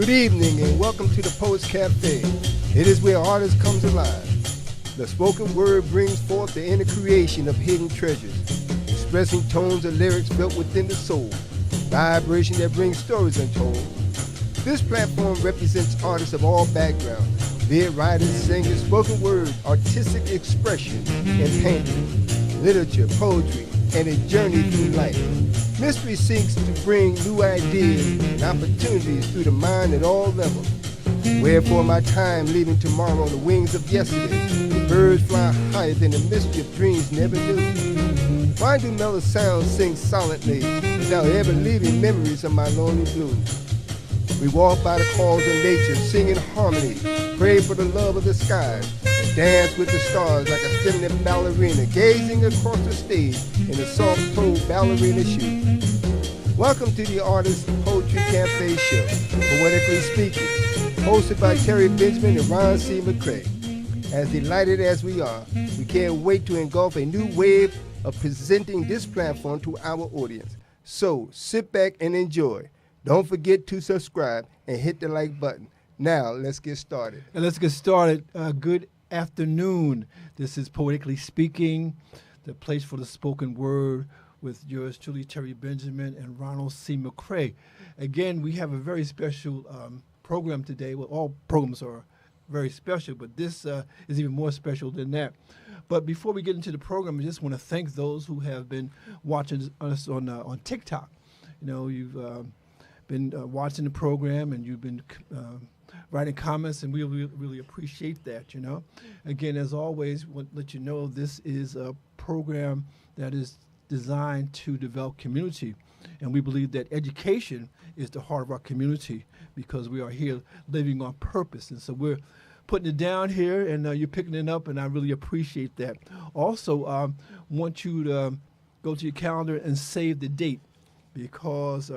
Good evening and welcome to the Poets Cafe. It is where artists come alive. The spoken word brings forth the inner creation of hidden treasures, expressing tones of lyrics built within the soul, vibration that brings stories untold. This platform represents artists of all backgrounds, be it writers, singers, spoken word, artistic expression, and painting, literature, poetry, and a journey through life. Mystery seeks to bring new ideas and opportunities through the mind at all levels. Wherefore my time leaving tomorrow on the wings of yesterday, the birds fly higher than the mystery of dreams never knew. Why do mellow sounds sing silently without ever leaving memories of my lonely blues? We walk by the calls of nature, sing in harmony, pray for the love of the skies, and dance with the stars like a feminine ballerina, gazing across the stage in a soft-toed ballerina shoe. Welcome to the Artist Poetry Cafe Show, Poetically Speaking, hosted by Terry Benjamin and Ron C. McCray. As delighted as we are, we can't wait to engulf a new wave of presenting this platform to our audience. So sit back and enjoy. Don't forget to subscribe and hit the like button. Now, let's get started. Good afternoon. This is Poetically Speaking, the place for the spoken word with yours truly, Terry Benjamin and Ronald C. McCray. Again, we have a very special program today. Well, all programs are very special, but this is even more special than that. But before we get into the program, I just want to thank those who have been watching us on TikTok. You know, you've been watching the program and you've been writing comments, and we really appreciate that, you know. Again, as always, want to let you know this is a program that is designed to develop community, and we believe that education is the heart of our community because we are here living on purpose, and so we're putting it down here, and you're picking it up, and I really appreciate that. Also, want you to go to your calendar and save the date because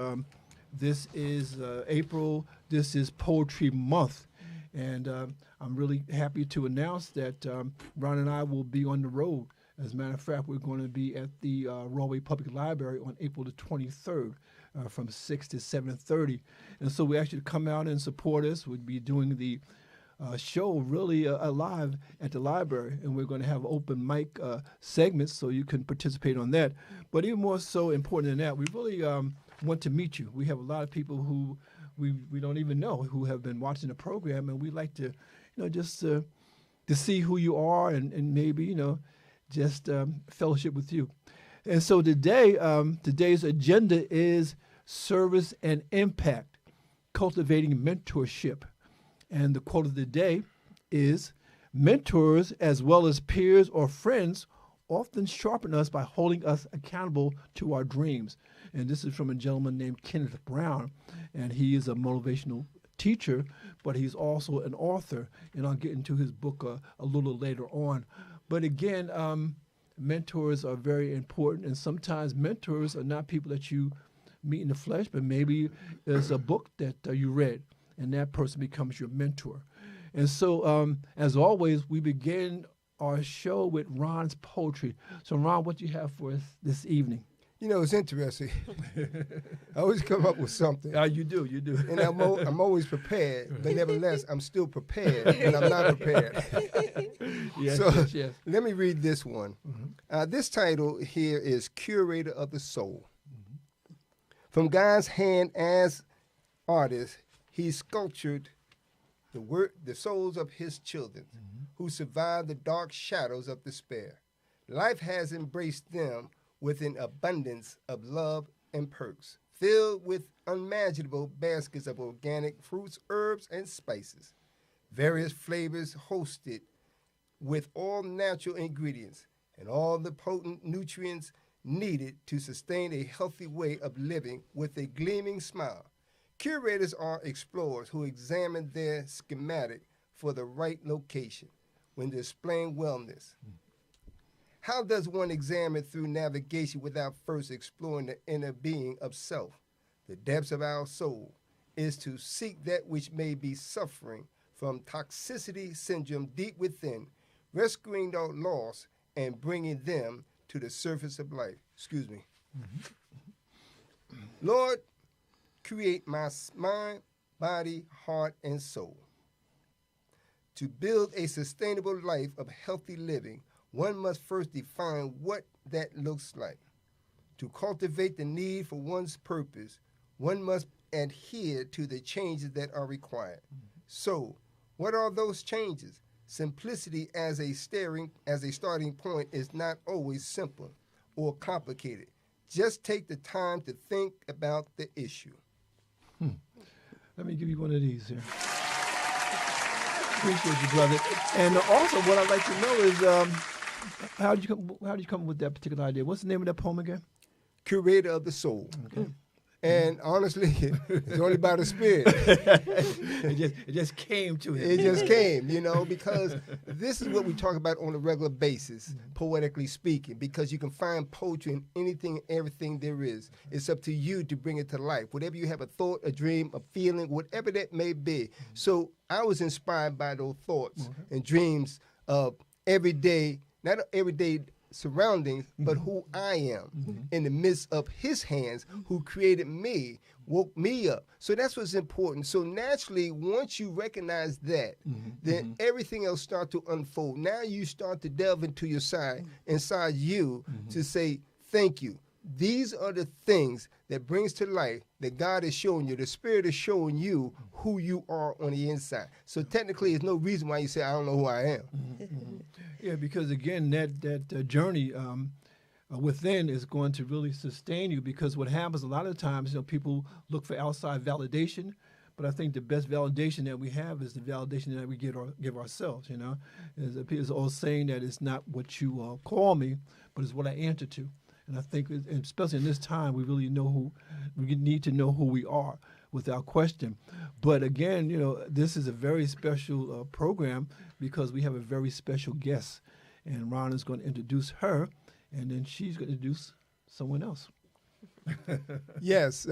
this is April. This is Poetry Month, and I'm really happy to announce that Ron and I will be on the road. As a matter of fact, we're going to be at the Rahway Public Library on April the 23rd from 6 to 7:30. And so we actually come out and support us. We'll be doing the show really live at the library, and we're going to have open mic segments so you can participate on that. But even more so important than that, we really want to meet you. We have a lot of people who we don't even know who have been watching the program, and we like to, you know, just to see who you are and maybe, you know, just fellowship with you. And so today, today's agenda is service and impact, cultivating mentorship. And the quote of the day is, mentors as well as peers or friends often sharpen us by holding us accountable to our dreams. And this is from a gentleman named Kenneth Brown, and he is a motivational teacher, but he's also an author, and I'll get into his book a little later on. But again, mentors are very important, and sometimes mentors are not people that you meet in the flesh, but maybe there's a book that you read, and that person becomes your mentor. And so, as always, we begin our show with Ron's poetry. So, Ron, what do you have for us this evening? You know, it's interesting. I always come up with something. You do. And I'm always prepared, but nevertheless, I'm still prepared when I'm not prepared. Yes. Let me read this one. Mm-hmm. This title here is Curator of the Soul. Mm-hmm. From God's hand as artist, he sculptured the souls of his children, mm-hmm, who survived the dark shadows of despair. Life has embraced them with an abundance of love and perks, filled with unimaginable baskets of organic fruits, herbs, and spices, various flavors hosted with all natural ingredients and all the potent nutrients needed to sustain a healthy way of living with a gleaming smile. Curators are explorers who examine their schematic for the right location when displaying wellness. How does one examine through navigation without first exploring the inner being of self? The depths of our soul is to seek that which may be suffering from toxicity syndrome deep within, rescuing the lost and bringing them to the surface of life. Excuse me. Mm-hmm. Lord, create my mind body, heart, and soul. To build a sustainable life of healthy living, one must first define what that looks like. To cultivate the need for one's purpose, one must adhere to the changes that are required. So, what are those changes? Simplicity as a starting point is not always simple or complicated. Just take the time to think about the issue. Let me give you one of these here. Appreciate you, brother. And also, what I'd like to know is, how did you come up with that particular idea? What's the name of that poem again? Curator of the Soul. Okay. And honestly, it's only by the Spirit. it just came to him. It just came, because this is what we talk about on a regular basis, poetically speaking, because you can find poetry in anything and everything there is. It's up to you to bring it to life. Whatever you have, a thought, a dream, a feeling, whatever that may be. So I was inspired by those thoughts and dreams of everyday, not everyday surroundings, but who I am in the midst of his hands, who created me, woke me up. So that's what's important. So naturally, once you recognize that, then everything else starts to unfold. Now you start to delve into your side, inside you, to say, thank you. These are the things that brings to life that God is showing you. The Spirit is showing you who you are on the inside. So technically, there's no reason why you say, I don't know who I am. Yeah, because again, that journey within is going to really sustain you, because what happens a lot of times, people look for outside validation, but I think the best validation that we have is the validation that we give ourselves, There's an old saying that it's not what you call me, but it's what I answer to. And I think, especially in this time, we really need to know who we are without question. But again, this is a very special program because we have a very special guest. And Ron is going to introduce her, and then she's going to introduce someone else. Yes,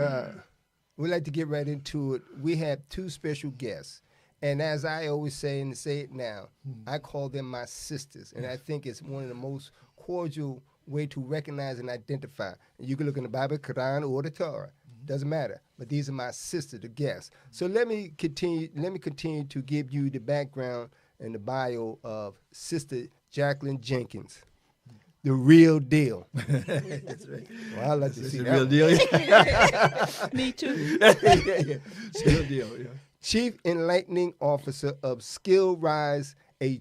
we'd like to get right into it. We have two special guests. And as I always say, and say it now, I call them my sisters. And I think it's one of the most cordial way to recognize and identify. And you can look in the Bible, Quran, or the Torah. Doesn't matter. But these are my sisters, the guests. So let me continue to give you the background and the bio of Sister Jacqueline Jenkins. The real deal. That's right. Well, I'd like to see the that real deal. Me too. It's the real deal, yeah. Chief Enlightening Officer of Skill Rise, a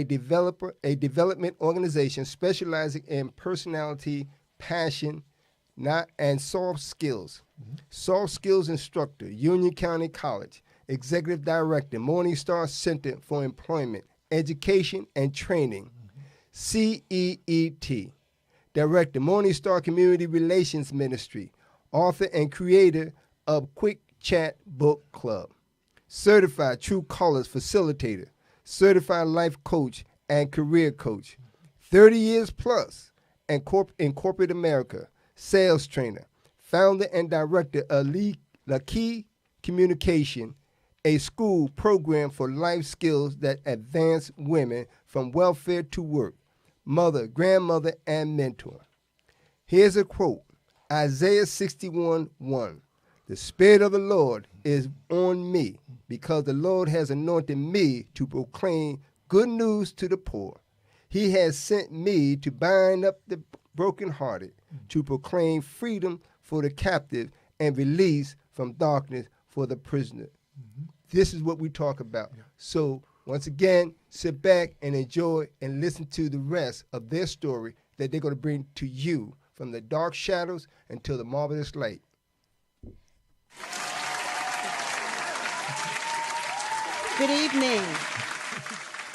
development organization specializing in personality, passion, and soft skills. Soft skills instructor, Union County College, executive director, Morningstar Center for Employment, Education and Training, CEET, director, Morningstar Community Relations Ministry, author and creator of Quick Chat Book Club, certified True Colors facilitator, certified life coach and career coach, 30 years plus in corporate America, sales trainer, founder and director of Key Communication, a school program for life skills that advance women from welfare to work, mother, grandmother, and mentor. Here's a quote, Isaiah 61:1. The Spirit of the Lord is on me, because the Lord has anointed me to proclaim good news to the poor. He has sent me to bind up the brokenhearted, to proclaim freedom for the captive and release from darkness for the prisoner. This is what we talk about. Yeah. So once again, sit back and enjoy and listen to the rest of their story that they're going to bring to you from the dark shadows until the marvelous light. Good evening.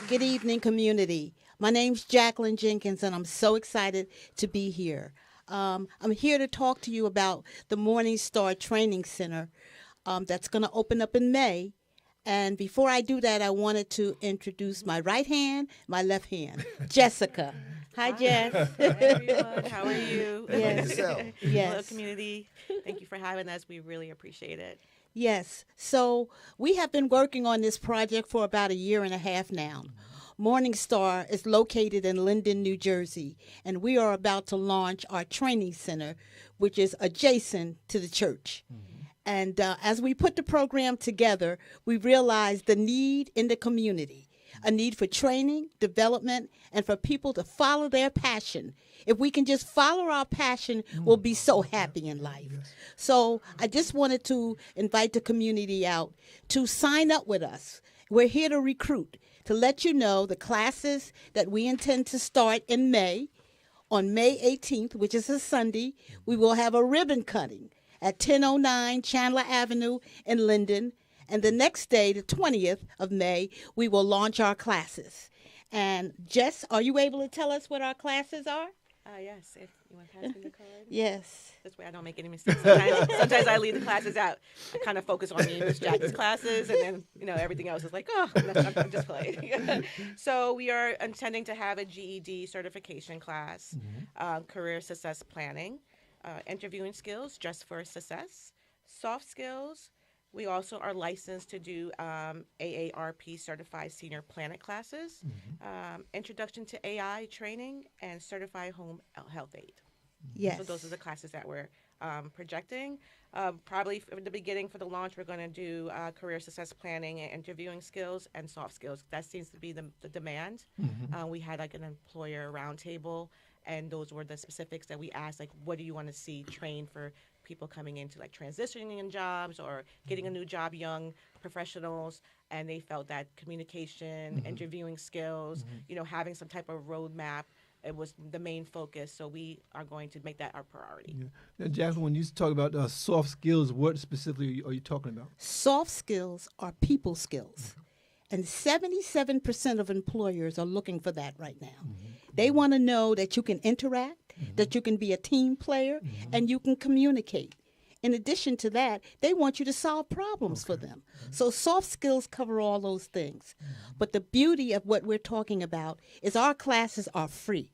Good evening, community. My name's Jacqueline Jenkins, and I'm so excited to be here. I'm here to talk to you about the Morningstar Training Center that's going to open up in May. And before I do that, I wanted to introduce my right hand, my left hand, Jessica. Hi, Jess. Hi, everyone. How are you? Yes. Yes. Hello, community. Thank you for having us. We really appreciate it. Yes. So we have been working on this project for about 1.5 years now. Morningstar is located in Linden, New Jersey, and we are about to launch our training center, which is adjacent to the church. And as we put the program together, we realized the need in the community, a need for training, development, and for people to follow their passion. If we can just follow our passion, we'll be so happy in life. So I just wanted to invite the community out to sign up with us. We're here to recruit, to let you know the classes that we intend to start in May. On May 18th, which is a Sunday, we will have a ribbon cutting at 1009 Chandler Avenue in Linden. And the next day, the 20th of May, we will launch our classes. And Jess, are you able to tell us what our classes are? Yes, if you want to pass me the card. Yes. This way I don't make any mistakes. Sometimes I leave the classes out. I kind of focus on me and Miss Jackie's classes, and then, everything else is like, oh, I'm just playing. So we are intending to have a GED certification class, career success planning, interviewing skills just for success, soft skills. We also are licensed to do AARP certified senior planet classes, introduction to AI training, and certified home health aid. Yes. So those are the classes that we're projecting. Probably from the beginning for the launch, we're going to do career success planning and interviewing skills and soft skills. That seems to be the demand. We had like an employer roundtable, and those were the specifics that we asked, like, what do you want to see trained for people coming into like transitioning in jobs or getting a new job, young professionals, and they felt that communication, interviewing skills, having some type of roadmap, it was the main focus. So we are going to make that our priority. Yeah. Now, Jacqueline, when you talk about soft skills, what specifically are you talking about? Soft skills are people skills. And 77% of employers are looking for that right now. They want to know that you can interact, that you can be a team player, and you can communicate. In addition to that, they want you to solve problems for them. So soft skills cover all those things. But the beauty of what we're talking about is our classes are free.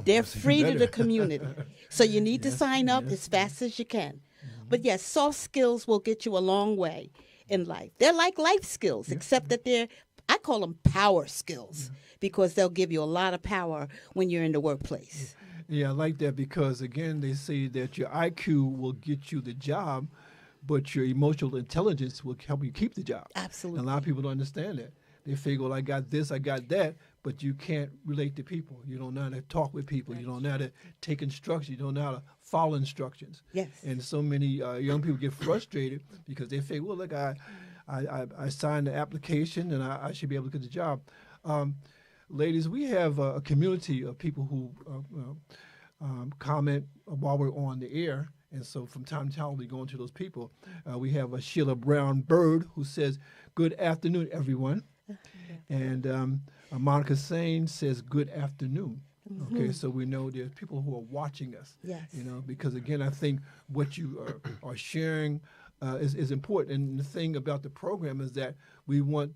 They're free to the community. So you need to sign up as fast as you can. But yes, soft skills will get you a long way in life. They're like life skills, except that I call them power skills, because they'll give you a lot of power when you're in the workplace. Yeah, I like that because, again, they say that your IQ will get you the job, but your emotional intelligence will help you keep the job. Absolutely. And a lot of people don't understand that. They figure, well, I got this, I got that, but you can't relate to people. You don't know how to talk with people. You don't know how to take instructions. You don't know how to follow instructions. Yes. And so many young people get frustrated because they think, well, look, I signed the application and I should be able to get the job. Ladies, we have a community of people who comment while we're on the air. And so from time to time, we go into those people. We have a Sheila Brown Bird who says, good afternoon, everyone. And Monica Sane says, good afternoon. Okay, so we know there's people who are watching us. Yes. Because, again, I think what you are sharing is important. And the thing about the program is that we want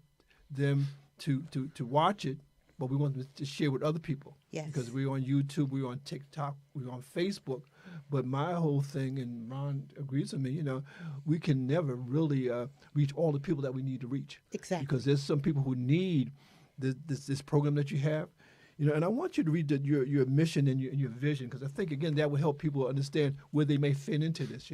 them to watch it, but we want them to share with other people. Yes. Because we're on YouTube, we're on TikTok, we're on Facebook. But my whole thing, and Ron agrees with me, we can never really reach all the people that we need to reach. Exactly. Because there's some people who need this program that you have. And I want you to read your mission and your vision, because I think, again, that will help people understand where they may fit into this,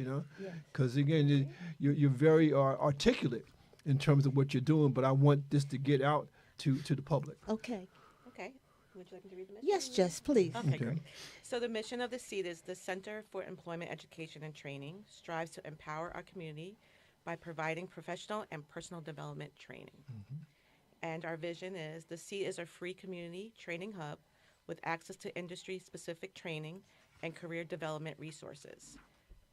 Because, again, you're very articulate in terms of what you're doing, but I want this to get out to the public. Okay. Okay. Would you like me to read the mission? Yes, Jess, please. Okay, Okay. great. So the mission of the SEED is the Center for Employment Education and Training strives to empower our community by providing professional and personal development training. And our vision is the SEED is a free community training hub with access to industry-specific training and career development resources.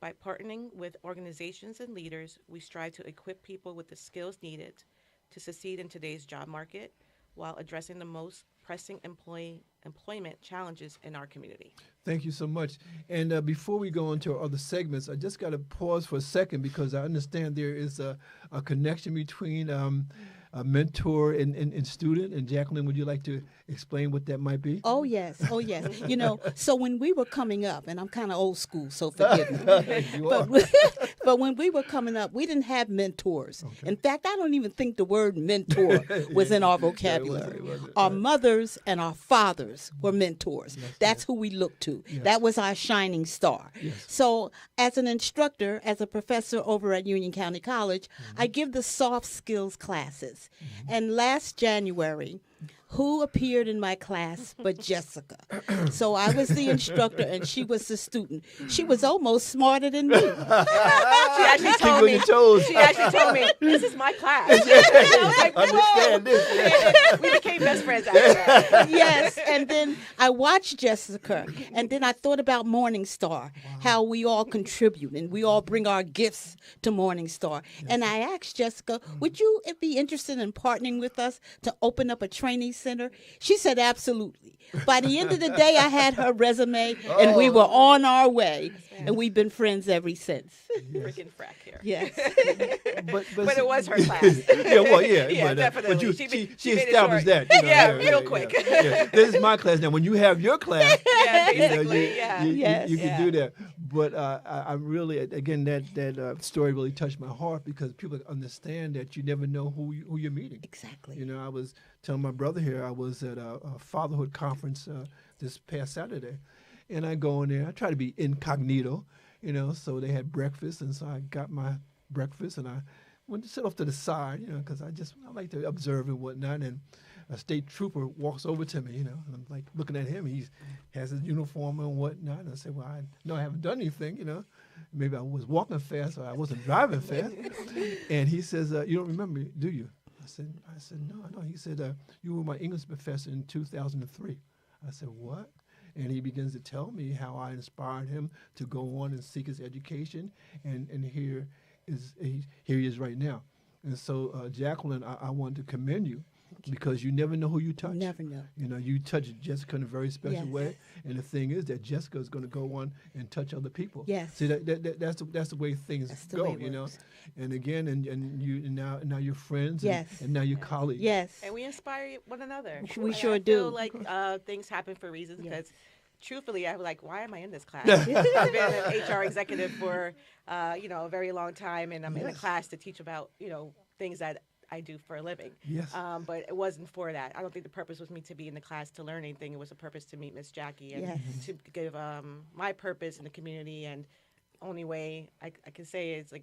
By partnering with organizations and leaders, we strive to equip people with the skills needed to succeed in today's job market while addressing the most pressing employment challenges in our community. Thank you so much. And before we go into our other segments, I just got to pause for a second because I understand there is a connection between a mentor and student. And Jacqueline, would you like to explain what that might be? Oh, yes. Oh, yes. So when we were coming up, and I'm kind of old school, so forgive me. You are. But when we were coming up, we didn't have mentors. Okay. In fact, I don't even think the word mentor was in our vocabulary. It wasn't. Our mothers and our fathers were mentors. Yes, That's who we looked to. Yes. That was our shining star. Yes. So as an instructor, as a professor over at Union County College, I give the soft skills classes. And last January, who appeared in my class but Jessica? So I was the instructor and she was the student. She was almost smarter than me. She actually told me. She actually told me, "This is my class." I was like, Understand this. We became best friends after that. Yes, and then I watched Jessica, and then I thought about Morning Star, how we all contribute and we all bring our gifts to Morning Star. And I asked Jessica, would you be interested in partnering with us to open up a training center? She said, absolutely. By the end of the day, I had her resume, and we were on our way, and we've been friends ever since. Freaking frack here. Yes. But it was her class. Yeah, definitely. But She she made it established short. that. Real quick. Yeah. This is my class now. When you have your class, Basically, you can do that. But I really, again, that story really touched my heart because people understand that you never know who you're meeting. Exactly. I was telling my brother here, I was at a fatherhood conference this past Saturday, and I go in there. I try to be incognito, so they had breakfast, and so I got my breakfast, and I went to sit off to the side, because I like to observe and whatnot, and a state trooper walks over to me, and I'm like looking at him. He has his uniform and whatnot, and I said, well, I know I haven't done anything, Maybe I was walking fast or I wasn't driving fast. And he says, you don't remember me, do you? I said, no. He said, you were my English professor in 2003. I said, what? And he begins to tell me how I inspired him to go on and seek his education, and here he is right now. And so, Jacqueline, I want to commend you because you never know who you touch. Never know. You touch Jessica in a very special Yes. way, and the thing is that Jessica is going to go on and touch other people. Yes. See, that's the way things That's the go. way it works. And again, and you and now you're friends. Yes. And now you're colleagues. Yes. And we inspire one another. We Like, sure I do. feel like things happen for reasons Yes. because truthfully, I was like, why am I in this class? I've been an HR executive for, a very long time, and I'm in a class to teach about, things that I do for a living. Yes. But it wasn't for that. I don't think the purpose was me to be in the class to learn anything. It was a purpose to meet Miss Jackie and Yes. to give my purpose in the community. And only way I can say is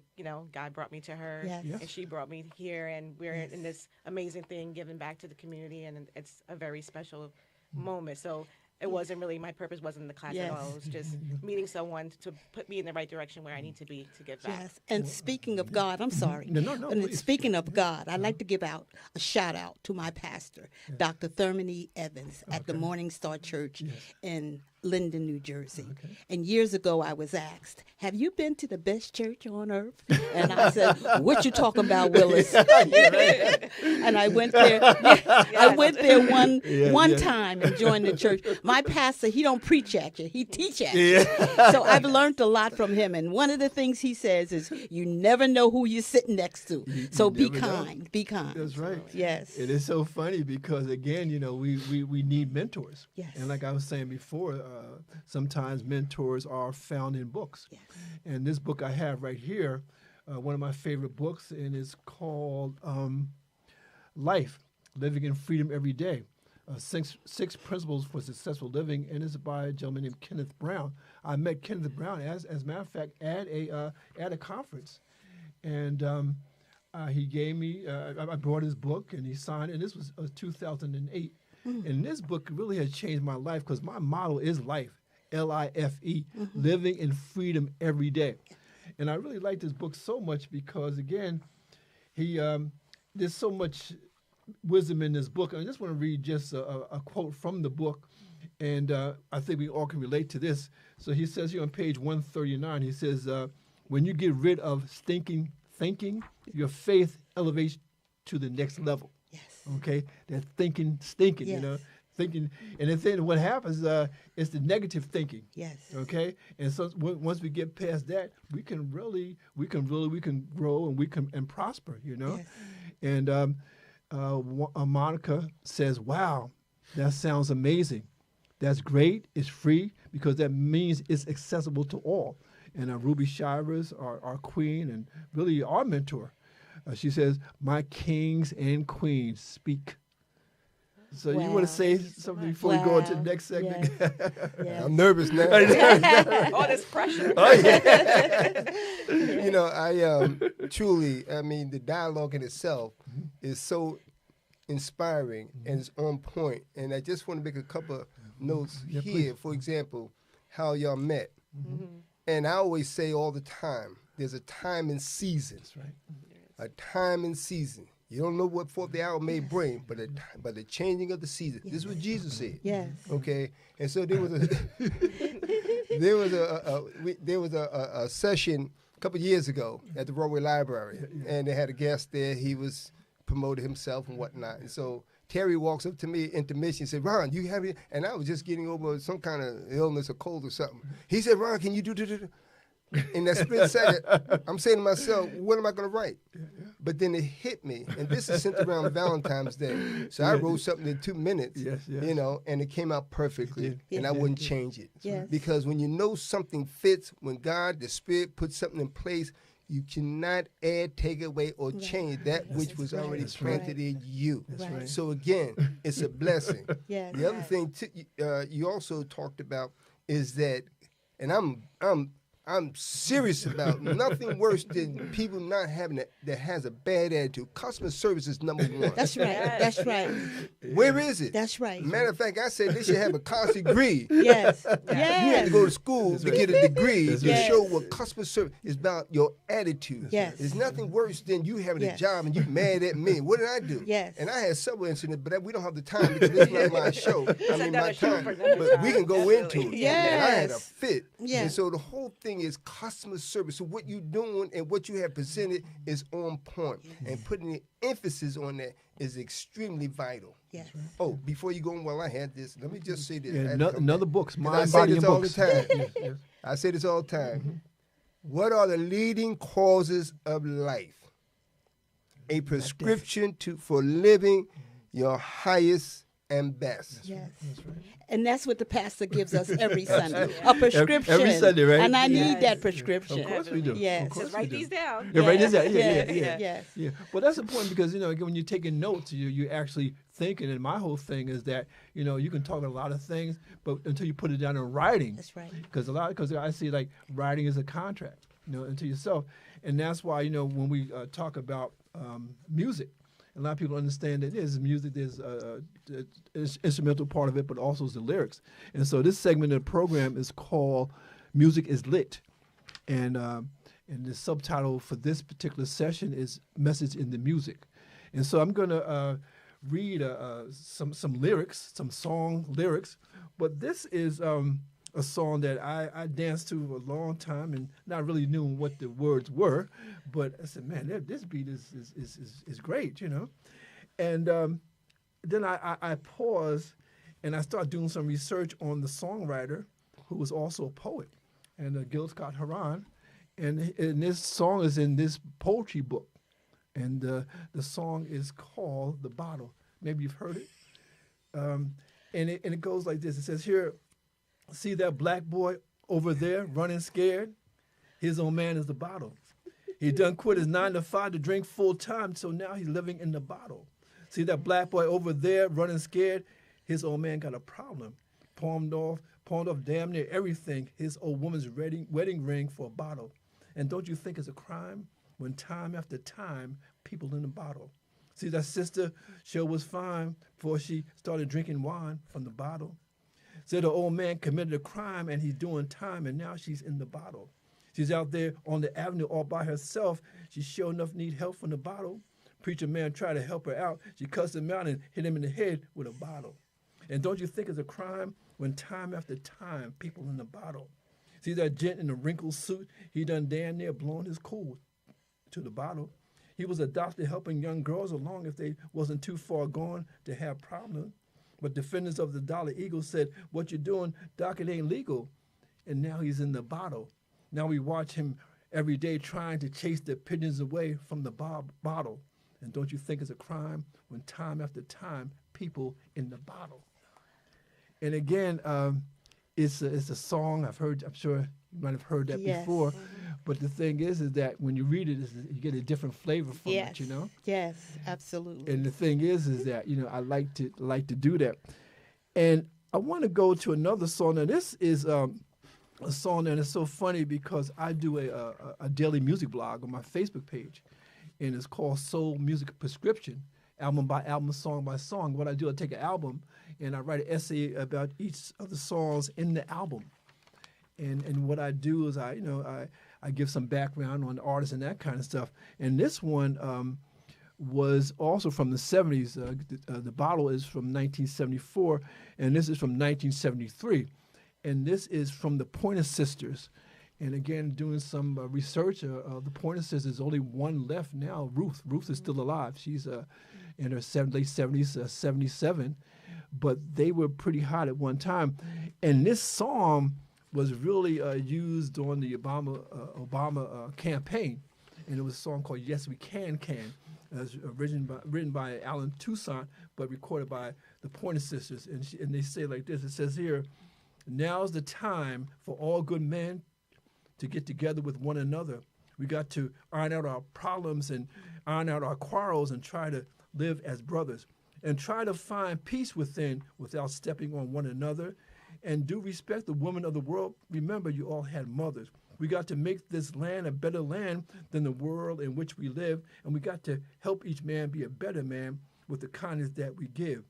God brought me to her, Yes. Yes. and she brought me here, and we're in this amazing thing, giving back to the community, and it's a very special moment. So it wasn't really, my purpose wasn't in the class Yes. at all. It was just meeting someone to put me in the right direction where I need to be to give back. Yes. And speaking of God, I'm sorry. No, And please. speaking of God, I'd like to give out a shout out to my pastor, Dr. Thurman E. Evans at the Morning Star Church in Linden, New Jersey. And years ago, I was asked, have you been to the best church on earth? And I said, what you talking about, Willis? And I went there. I went there one time and joined the church. My pastor, he don't preach at you. He teach at you. So I've learned a lot from him. And one of the things he says is, you never know who you're sitting next to. So be never know. kind. Be kind. That's right. Yes. It is so funny because, again, we need mentors. Yes. And like I was saying before, sometimes mentors are found in books. Yes. And this book I have right here, one of my favorite books, and it's called Life, Living in Freedom Every Day. Six Principles for Successful Living, and it's by a gentleman named Kenneth Brown. I met Kenneth Brown, as a matter of fact, at a conference. And he gave me, I brought his book, and he signed it, and this was 2008. And this book really has changed my life because my motto is life, L-I-F-E, living in freedom every day. And I really like this book so much because, again, there's so much wisdom in this book. I just want to read just a quote from the book, and I think we all can relate to this. So he says here on page 139, he says, when you get rid of stinking thinking, your faith elevates to the next level. Yes. Okay, that thinking, stinking, Yes. thinking, and then what happens is the negative thinking. Yes. Okay, and so once we get past that, we can grow and we can prosper. Yes. And Monica says, wow, that sounds amazing. That's great. It's free because that means it's accessible to all. And Ruby Shivers, our queen and really our mentor, she says, my kings and queens speak. So you want to say something before we go into the next segment? Yes. I'm nervous now. All this pressure. Oh, yeah. You know, I truly, I mean, the dialogue in itself is so inspiring and it's on point. And I just want to make a couple of notes here. Please. For example, how y'all met. And I always say all the time, there's a time and season. That's right. A time and season. You don't know what forth the hour may bring, but the changing of the season. This is what Jesus said. Yes. Okay, and so there was a session a couple of years ago at the Broadway Library, and they had a guest there. He was promoted himself and whatnot, and so Terry walks up to me intermission and said, "Ron, you have it?" And I was just getting over some kind of illness or cold or something. He said, "Ron, can you do this?" In that split second, I'm saying to myself, what am I going to write? But then it hit me, and this is centered around Valentine's Day. So I wrote something in 2 minutes, you know, and it came out perfectly, and I wouldn't change it. Yes. Because when you know something fits, when God, the Spirit, puts something in place, you cannot add, take away, or change that which was already That's planted in you. That's right. So again, it's a blessing. Yes. The other thing you also talked about is that, and I'm serious about nothing worse than people not having that has a bad attitude. Customer service is number one. That's right. That's right. Where is it? That's right. Matter of fact, I said they should have a college degree. Yes. You have to go to school to get a degree to right. show what customer service is about, your attitude. Yes. There's nothing worse than you having a Yes. job and you mad at me. What did I do? Yes. And I had several incidents, but we don't have the time because this is not my show. I mean, my another show time. for another But we time. can go into it. Yes. And I had a fit. Yes. And so the whole thing is customer service. So what you're doing and what you have presented is on point. And putting the emphasis on that is extremely vital. Yes. Oh, before you go on, while I had this, let me just say this. I Yeah, had to come another back. books, 'Cause mind, I say body, this and all books. the time. Yes, yes. I say this all the time. What are the leading causes of life? A prescription for living your highest and best. Yes. That's right. And that's what the pastor gives us every Sunday. A prescription. Every Sunday, right? And I need Yes. that prescription. Of course we do. Yes. Of course Just we write do. these down. Yeah, right. This, yeah, Yes. yeah. Yes. Yeah, well, that's important because again, when you're taking notes, you're actually thinking. And my whole thing is that you can talk about a lot of things, but until you put it down in writing, That's right. because I see like writing is a contract, into yourself, and that's why when we talk about music. A lot of people understand that there's music, there's instrumental part of it, but also the lyrics. And so this segment of the program is called "Music is Lit," and the subtitle for this particular session is "Message in the Music." And so I'm going to read some lyrics, some song lyrics, but this is a song that I danced to for a long time and not really knew what the words were, but I said, man, this beat is great, And then I paused and I started doing some research on the songwriter who was also a poet, and Gil Scott Heron, and this song is in this poetry book, and the song is called "The Bottle." Maybe you've heard it, and it goes like this. It says here, "See that black boy over there running scared? His old man is the bottle. He done quit his 9 to 5 to drink full time, so now he's living in the bottle. See that black boy over there running scared? His old man got a problem. Pawned off damn near everything. His old woman's wedding ring for a bottle. And don't you think it's a crime when time after time people in the bottle? See that sister sure was fine before she started drinking wine from the bottle. Said the old man committed a crime and he's doing time, and now she's in the bottle. She's out there on the avenue all by herself. She sure enough need help from the bottle. Preacher man tried to help her out. She cussed him out and hit him in the head with a bottle. And don't you think it's a crime when time after time people in the bottle? See that gent in the wrinkled suit? He done damn near blown his cool to the bottle. He was adopted helping young girls along if they wasn't too far gone to have problems. But defenders of the Dollar Eagle said, what you're doing, Doc, it ain't legal. And now he's in the bottle. Now we watch him every day trying to chase the pigeons away from the bottle. And don't you think it's a crime when time after time people in the bottle? And again, it's a song I've heard. I'm sure you might have heard that Yes. before. But the thing is that when you read it, you get a different flavor from Yes. it, you know. Yes, absolutely. And the thing is that I like to do that. And I want to go to another song. Now this is a song that is so funny because I do a daily music blog on my Facebook page, and it's called Soul Music Prescription, album by album, song by song. What I do, I take an album and I write an essay about each of the songs in the album. And what I do is I give some background on the artist and that kind of stuff. And this one was also from the 70s. The bottle is from 1974, and this is from 1973. And this is from the Pointer Sisters. And again, doing some research, the Pointer Sisters, only one left now, Ruth. Ruth is still alive. She's in her late 70s, 77. But they were pretty hot at one time. And this song was really used on the Obama campaign. And it was a song called Yes We Can. It was written by Alan Toussaint, but recorded by the Pointer Sisters. And they say like this. It says here, now's the time for all good men to get together with one another. We got to iron out our problems and iron out our quarrels and try to live as brothers. And try to find peace within without stepping on one another. And do respect the women of the world. Remember, you all had mothers. We got to make this land a better land than the world in which we live. And we got to help each man be a better man with the kindness that we give.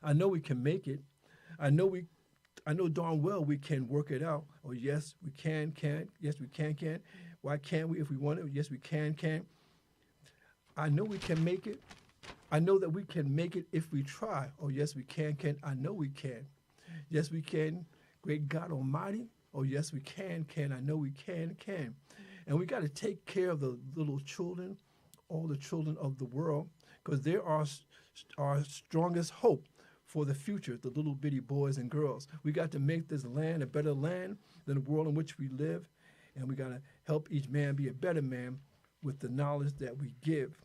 I know we can make it. I know darn well we can work it out. Oh, yes, we can. Yes, we can. Why can't we if we want it? Yes, we can. I know we can make it. I know that we can make it if we try. Oh, yes, we can. I know we can. Yes, we can. Great God Almighty. Oh, yes, we can. I know we can. And we got to take care of the little children, all the children of the world, because they are our strongest hope for the future, the little bitty boys and girls. We got to make this land a better land than the world in which we live, and we got to help each man be a better man with the knowledge that we give.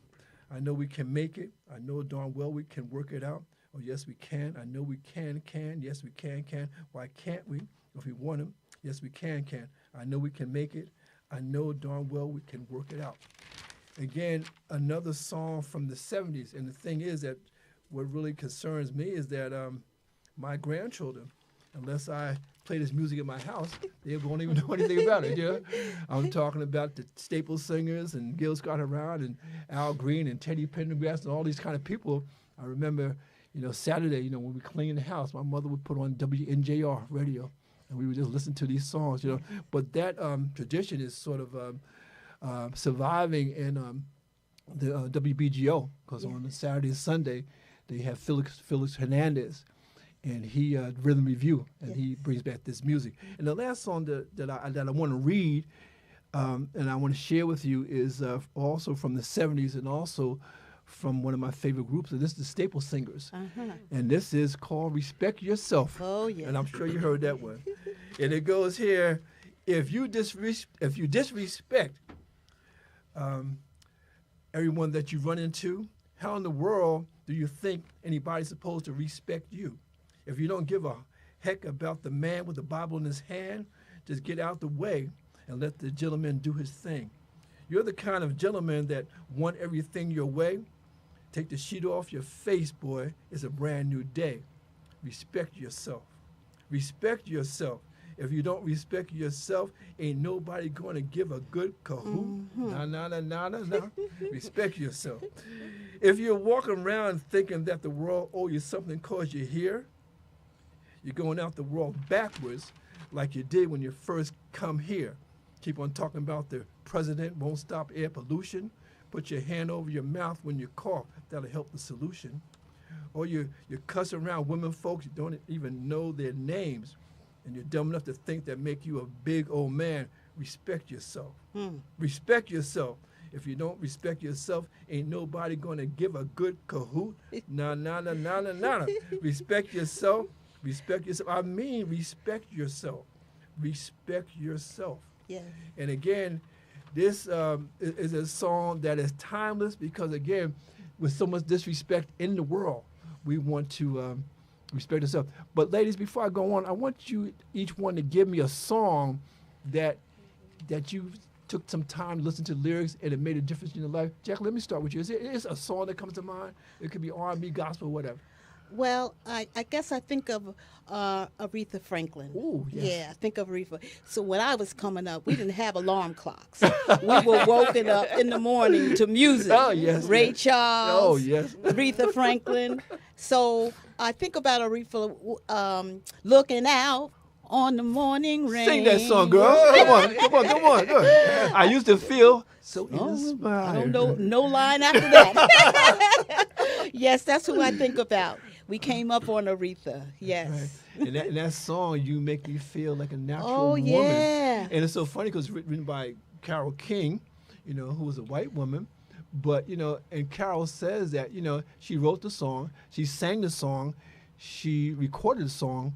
I know we can make it. I know darn well we can work it out. Oh, yes, we can. I know we can. Yes, we can. Why can't we if we want to? Yes, we can. I know we can make it. I know darn well we can work it out. Again, another song from the 70s. And the thing is that what really concerns me is that my grandchildren, unless I play this music in my house, they won't even know anything about it. Yeah, I'm talking about the staple singers and Gil Scott-Heron and Al Green and Teddy Pendergrass and all these kind of people. I remember, Saturday, when we cleaned the house, my mother would put on WNJR radio, and we would just listen to these songs. But that tradition is sort of surviving in the WBGO, because on Saturday and Sunday they have Felix Hernandez. And he rhythm review, and he brings back this music. And the last song that I want to read, and I want to share with you, is also from the 70s, and also from one of my favorite groups. And this is the Staple Singers, and this is called "Respect Yourself." Oh yeah. And I'm sure you heard that one. And it goes here: if you disrespect everyone that you run into, how in the world do you think anybody's supposed to respect you? If you don't give a heck about the man with the Bible in his hand, just get out the way and let the gentleman do his thing. You're the kind of gentleman that want everything your way. Take the sheet off your face, boy. It's a brand new day. Respect yourself. Respect yourself. If you don't respect yourself, ain't nobody going to give a good cahoot. Nah. Respect yourself. If you're walking around thinking that the world owes you something because you're here, you're going out the world backwards like you did when you first come here. Keep on talking about the president won't stop air pollution. Put your hand over your mouth when you cough. That'll help the solution. Or you cuss around women folks, you don't even know their names. And you're dumb enough to think that make you a big old man. Respect yourself. Respect yourself. If you don't respect yourself, ain't nobody going to give a good cahoot. Nah. Respect yourself. Respect yourself. I mean, respect yourself. Respect yourself. Yeah. And again, This is a song that is timeless because, again, with so much disrespect in the world, we want to respect ourselves. But ladies, before I go on, I want you each one to give me a song that you took some time to listen to the lyrics and it made a difference in your life. Jack, let me start with you. Is a song that comes to mind? It could be R&B, gospel, whatever. Well, I guess I think of Aretha Franklin. Ooh, yes. Yeah, I think of Aretha. So when I was coming up, we didn't have alarm clocks. We were woken up in the morning to music. Oh, yes. Ray yes. Charles. Oh, yes. Aretha Franklin. So I think about Aretha looking out on the morning rain. Sing that song, girl. Come on. Go ahead. I used to feel so inspired. I don't know no line after that. Yes, that's who I think about. We came up on Aretha. Yes. Right. And that song, You Make Me Feel Like a Natural Woman. Yeah. And it's so funny because it's written by Carole King, who was a white woman. But, and Carole says that, she wrote the song, she sang the song, she recorded the song,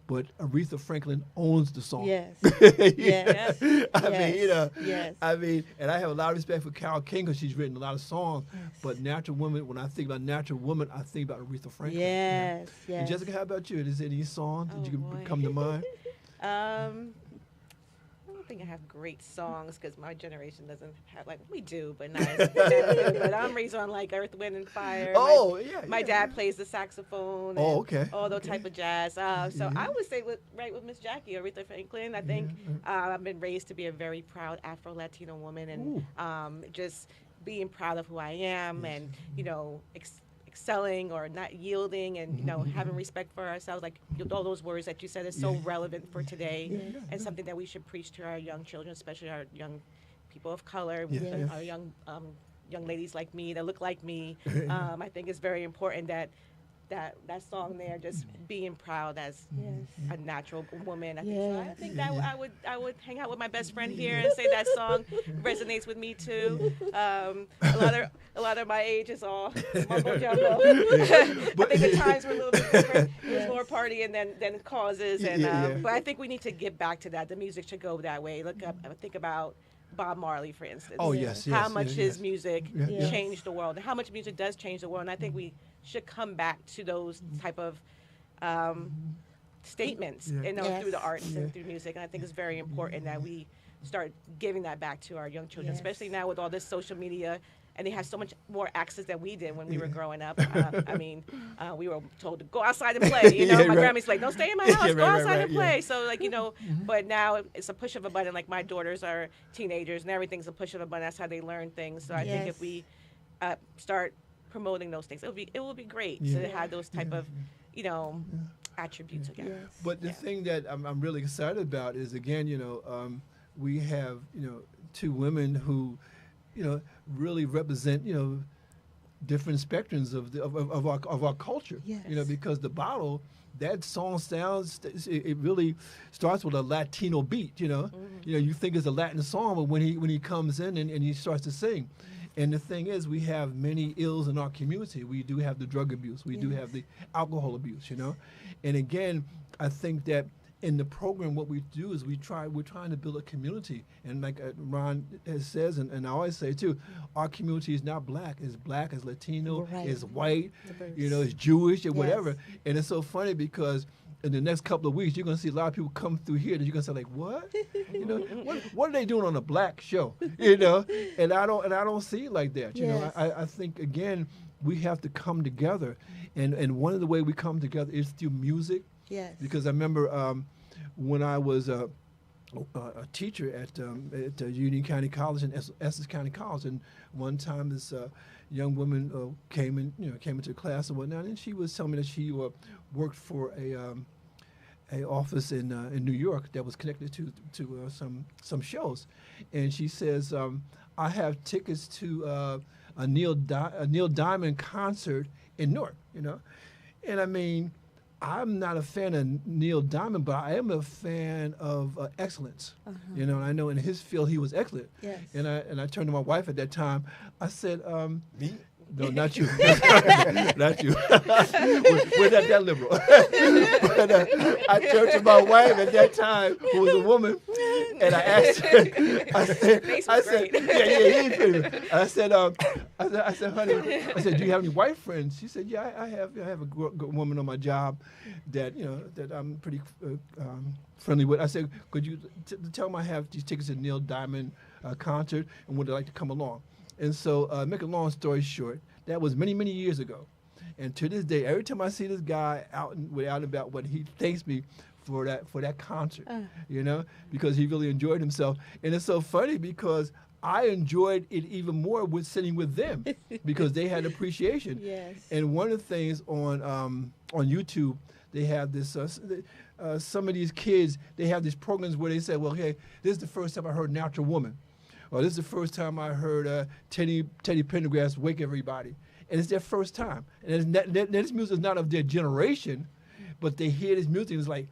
but Aretha Franklin owns the song. Yes. Yes. Yes. I mean, and I have a lot of respect for Carole King because she's written a lot of songs. Yes. But Natural Woman, when I think about Natural Woman, I think about Aretha Franklin. Yes. Yes. And Jessica, how about you? Is there any song that you can come to mind? I don't think I have great songs because my generation doesn't have we do, but not as good. But I'm raised on Earth, Wind and Fire. My dad plays the saxophone. Oh, okay. All those type of jazz. So I would say with Miss Jackie, Aretha Franklin. I think I've been raised to be a very proud Afro-Latino woman, and just being proud of who I am, and excelling or not yielding, and having respect for ourselves, all those words that you said is so relevant for today, and something that we should preach to our young children, especially our young people of color, our young ladies like me that look like me. I think it's very important that song there, just being proud as a natural woman. I think that I would hang out with my best friend here and say that song resonates with me too. A lot of my age is all mumbo jumbo. I think at times we're a little bit different. There's more partying than causes, but I think we need to get back to that. The music should go that way. Think about Bob Marley, for instance. Oh, yes. How much his music changed the world, and how much music does change the world. And I think we should come back to those type of statements, through the arts and through music. And I think it's very important that we start giving that back to our young children, especially now with all this social media. And they have so much more access than we did when we were growing up. We were told to go outside and play. My grandma's like, "Don't stay in my house. Go outside and play." So, but now it's a push of a button. Like, my daughters are teenagers, and everything's a push of a button. That's how they learn things. So I think if we start promoting those things, it will be great to have those type of, attributes again. But the thing that I'm really excited about is, again, we have, two women who, really represent, different spectrums of our culture. Yes. Because the bottle, that song sounds, it really starts with a Latino beat. You think it's a Latin song, but when he comes in and he starts to sing. And the thing is, we have many ills in our community. We do have the drug abuse. We do have the alcohol abuse. And again, I think that in the program, what we do is we're trying to build a community. And like Ron says, and I always say too, our community is not black. It's black, it's Latino, it's white, it's Jewish, or whatever. And it's so funny because in the next couple of weeks, you're going to see a lot of people come through here that you're going to say, like, what? What are they doing on a black show? And I don't see it like that. I think, again, we have to come together. And one of the ways we come together is through music. Yes. Because I remember when I was a teacher at Union County College and Essex County College, and one time this young woman came into class and whatnot, and she was telling me that she worked for a office in New York that was connected to some shows, and she says, I have tickets to a Neil Diamond concert in Newark, and I mean, I'm not a fan of Neil Diamond, but I am a fan of excellence. And I know in his field he was excellent. Yes. And I turned to my wife at that time. I said, "Me? No, not you. Not you. We're not that liberal." But I turned to my wife at that time, who was a woman, And I asked her, Face I was said, great. yeah, he is famous. I said, honey, I said, do you have any white friends? She said, yeah, I have a good woman on my job that that I'm pretty friendly with. I said, could you tell them I have these tickets to Neil Diamond concert and would they like to come along? And so, make a long story short, that was many, many years ago. And to this day, every time I see this guy out and about, what he thanks me for that concert, because he really enjoyed himself. And it's so funny because I enjoyed it even more with sitting with them because they had appreciation. Yes. And one of the things on YouTube, they have this. Some of these kids, they have these programs where they say, "Well, hey, this is the first time I heard Natural Woman," or "This is the first time I heard Teddy Pendergrass Wake Everybody," and it's their first time. And this music is not of their generation, but they hear this music and it's like,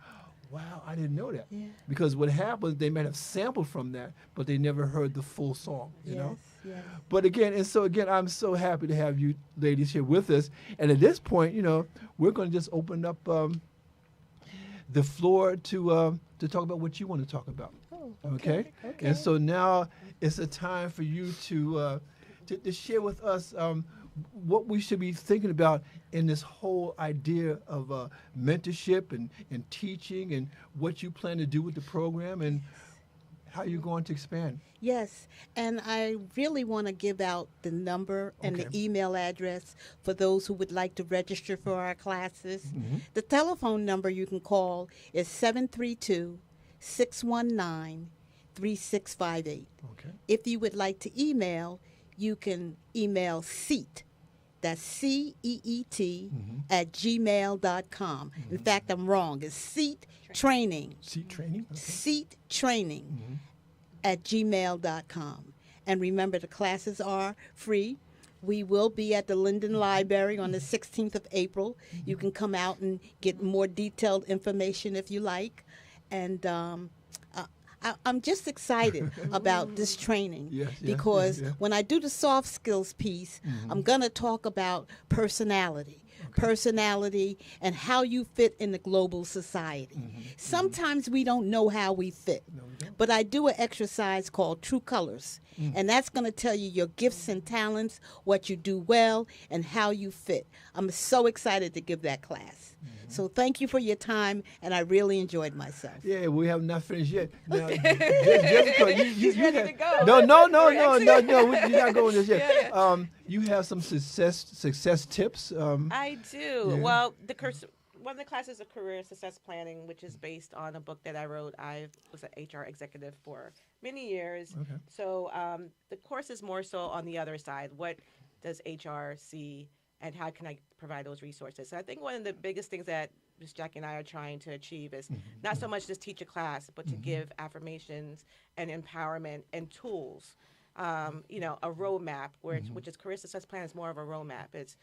wow, I didn't know that. Yeah. Because what happens, they might have sampled from that, but they never heard the full song, you know? Yes. But again, I'm so happy to have you ladies here with us. And at this point, we're going to just open up the floor to talk about what you want to talk about. Oh, Okay? And so now it's a time for you to share with us what we should be thinking about in this whole idea of mentorship and teaching and what you plan to do with the program and how you're going to expand. Yes, and I really want to give out the number and the email address for those who would like to register for our classes. Mm-hmm. The telephone number you can call is 732-619-3658. Okay. If you would like to email, you can email SEET. That's CEET @gmail.com. In fact, I'm wrong. It's SEET Training. Seat training? Okay. SEET Training @gmail.com. And remember, the classes are free. We will be at the Linden Library on the 16th of April. You can come out and get more detailed information if you like. And I'm just excited about this training because when I do the soft skills piece, I'm going to talk about personality. Personality and how you fit in the global society. Sometimes we don't know how we fit, but I do an exercise called True Colors, and that's going to tell you your gifts and talents, what you do well, and how you fit. I'm so excited to give that class. So thank you for your time, and I really enjoyed myself. Yeah, we have not finished yet. Now, Jessica, He's ready to go. No, you're not going this yet. You have some success tips. I do. Yeah. Well, one of the classes is career success planning, which is based on a book that I wrote. I was an HR executive for many years. Okay. So the course is more so on the other side. What does HR see, and how can I provide those resources? So I think one of the biggest things that Ms. Jackie and I are trying to achieve is not so much just teach a class, but to give affirmations and empowerment and tools. A roadmap, which is career success plan is more of a roadmap. It's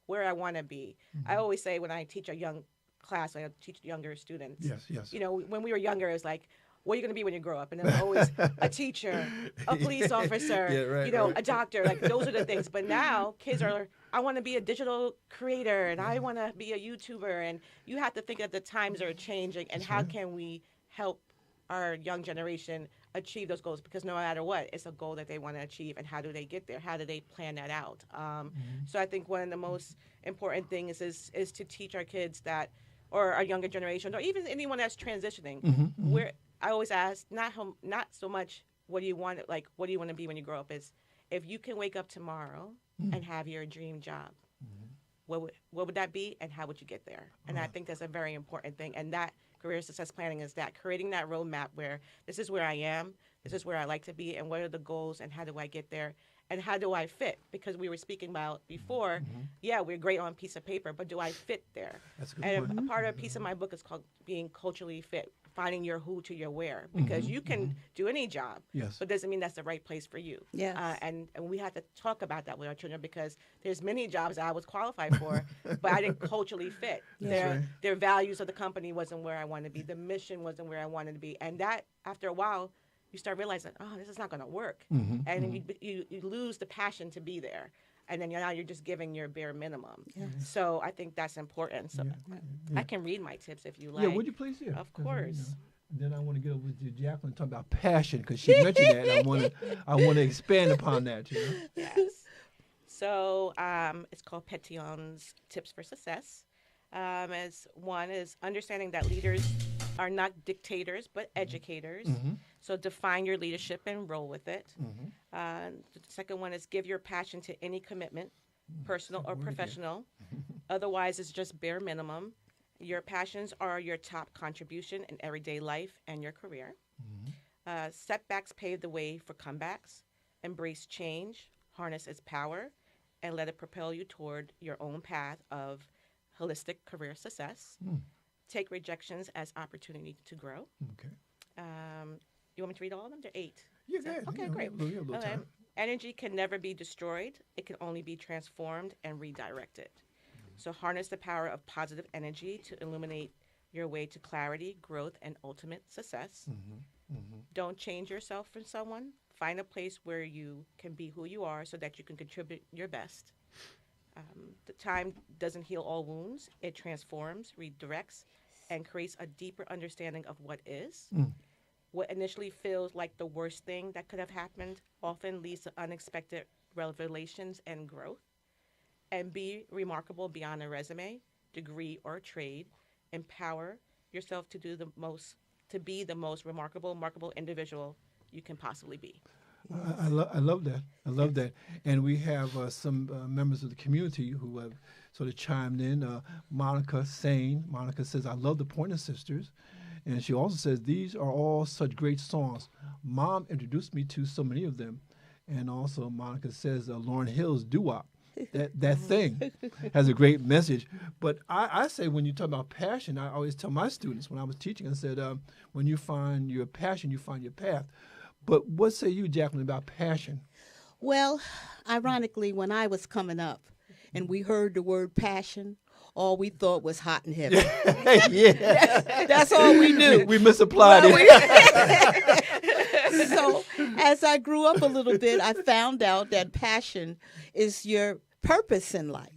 where I want to be. I always say when I teach a young class, I teach younger students. Yes. When we were younger, it's like, what are you going to be when you grow up? And I'm always a teacher, a police officer, a doctor. Like, those are the things. But now kids are, I want to be a digital creator, and I want to be a YouTuber. And you have to think that the times are changing, and how can we help our young generation achieve those goals? Because no matter what, it's a goal that they want to achieve, and how do they get there? How do they plan that out? So I think one of the most important things is to teach our kids that, or our younger generation, or even anyone that's transitioning, where I always ask, not so much what do you want to be when you grow up, is if you can wake up tomorrow and have your dream job, what would that be, and how would you get there? And I think that's a very important thing. And that career success planning is that, creating that roadmap where this is where I am, this is where I like to be, and what are the goals, and how do I get there, and how do I fit? Because we were speaking about before, we're great on a piece of paper, but do I fit there? That's a good And point. a part of a piece of my book is called Being Culturally Fit, finding your who to your where, because you can do any job, but doesn't mean that's the right place for you. Yes. And we have to talk about that with our children, because there's many jobs I was qualified for, but I didn't culturally fit. Their values of the company wasn't where I wanted to be. The mission wasn't where I wanted to be. And that, after a while, you start realizing, this is not going to work. And you lose the passion to be there. And then now you're just giving your bare minimum. So I think that's important. So I can read my tips if you like. Yeah, would you please? Yeah. Of course. Then I want to get over to Jacqueline talking about passion because she mentioned that. And I want to expand upon that. You know? Yes. So it's called Petion's Tips for Success. As one is understanding that leaders are not dictators but educators. So define your leadership and roll with it. The second one is give your passion to any commitment, personal or professional. Otherwise, it's just bare minimum. Your passions are your top contribution in everyday life and your career. Setbacks pave the way for comebacks. Embrace change, harness its power, and let it propel you toward your own path of holistic career success. Take rejections as opportunity to grow. Okay. You want me to read all of them? There are 8. Yeah, go ahead. Okay, You know, great. we have a little time. Energy can never be destroyed. It can only be transformed and redirected. So harness the power of positive energy to illuminate your way to clarity, growth, and ultimate success. Don't change yourself from someone. Find a place where you can be who you are so that you can contribute your best. The time doesn't heal all wounds. It transforms, redirects, and creates a deeper understanding of what is. What initially feels like the worst thing that could have happened often leads to unexpected revelations and growth. And be remarkable beyond a resume, degree, or trade. Empower yourself to be the most remarkable individual you can possibly be. I love that. I love that. And we have some members of the community who have sort of chimed in. Monica says, I love the Pointer Sisters. And she also says, these are all such great songs. Mom introduced me to so many of them. And also Monica says, Lauryn Hill's doo-wop. That thing has a great message. But I say when you talk about passion, I always tell my students when I was teaching, I said, when you find your passion, you find your path. But what say you, Jacqueline, about passion? Well, ironically, when I was coming up and we heard the word passion, all we thought was hot and heavy. Yeah. That's all we knew. We misapplied it. So as I grew up a little bit, I found out that passion is your purpose in life.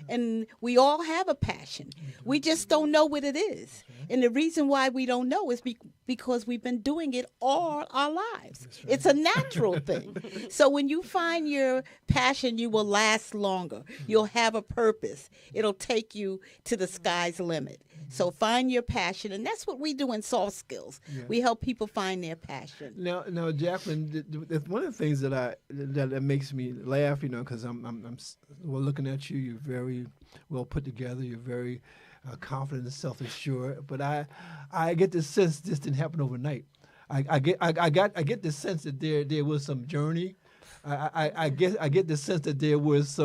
And we all have a passion. We just don't know what it is. And the reason why we don't know is because we've been doing it all our lives. It's a natural thing. So when you find your passion, you will last longer. You'll have a purpose. It'll take you to the sky's limit. So find your passion, and that's what we do in soft skills. Yeah. We help people find their passion. Now, Jacqueline, one of the things that makes me laugh, because I'm looking at you. You're very well put together. You're very confident and self-assured. But I get the sense this didn't happen overnight. I get the sense that there was some journey. I get the sense that there was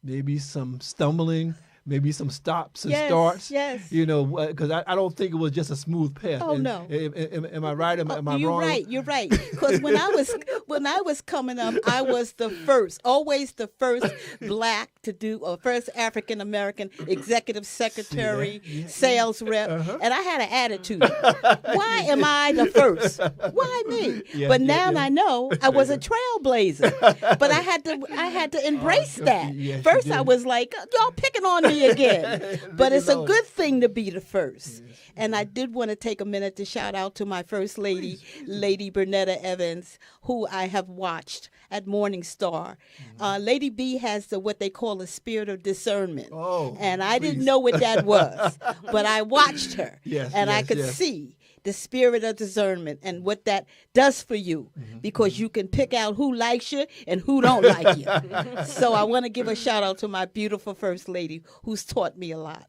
maybe some stumbling. Maybe some stops and starts. Yes. Because I don't think it was just a smooth path. Oh, no. Am I right? Am I You're wrong? You're right. Because when I was coming up, I was the first, always the first black to do, or first African American executive secretary, sales rep, and I had an attitude. Why am I the first? Why me? But now I know I was a trailblazer. But I had to embrace that. Yes, First, I was like, y'all picking on me again. But it's a good thing to be the first. And I did want to take a minute to shout out to my first lady, Lady Bernetta Evans, who I have watched at Morning Star. Lady B has what they call a spirit of discernment. Oh, and I didn't know what that was, but I watched her. I could see the spirit of discernment and what that does for you, because you can pick out who likes you and who don't like you. So I want to give a shout out to my beautiful first lady who's taught me a lot.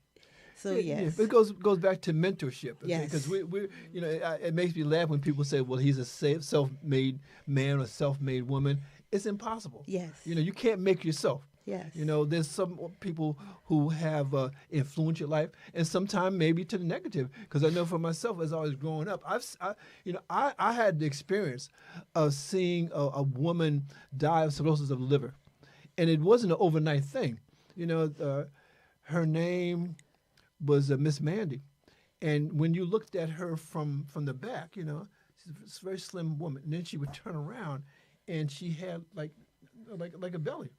So yes, it goes back to mentorship. Yes, because we it makes me laugh when people say, "Well, he's a self-made man or self-made woman." It's impossible. Yes, you can't make yourself. Yes. There's some people who have influenced your life, and sometimes maybe to the negative. Because I know for myself, as I was growing up, I had the experience of seeing a woman die of cirrhosis of the liver, and it wasn't an overnight thing. Her name was Miss Mandy, and when you looked at her from the back, she's a very slim woman, and then she would turn around, and she had like a belly,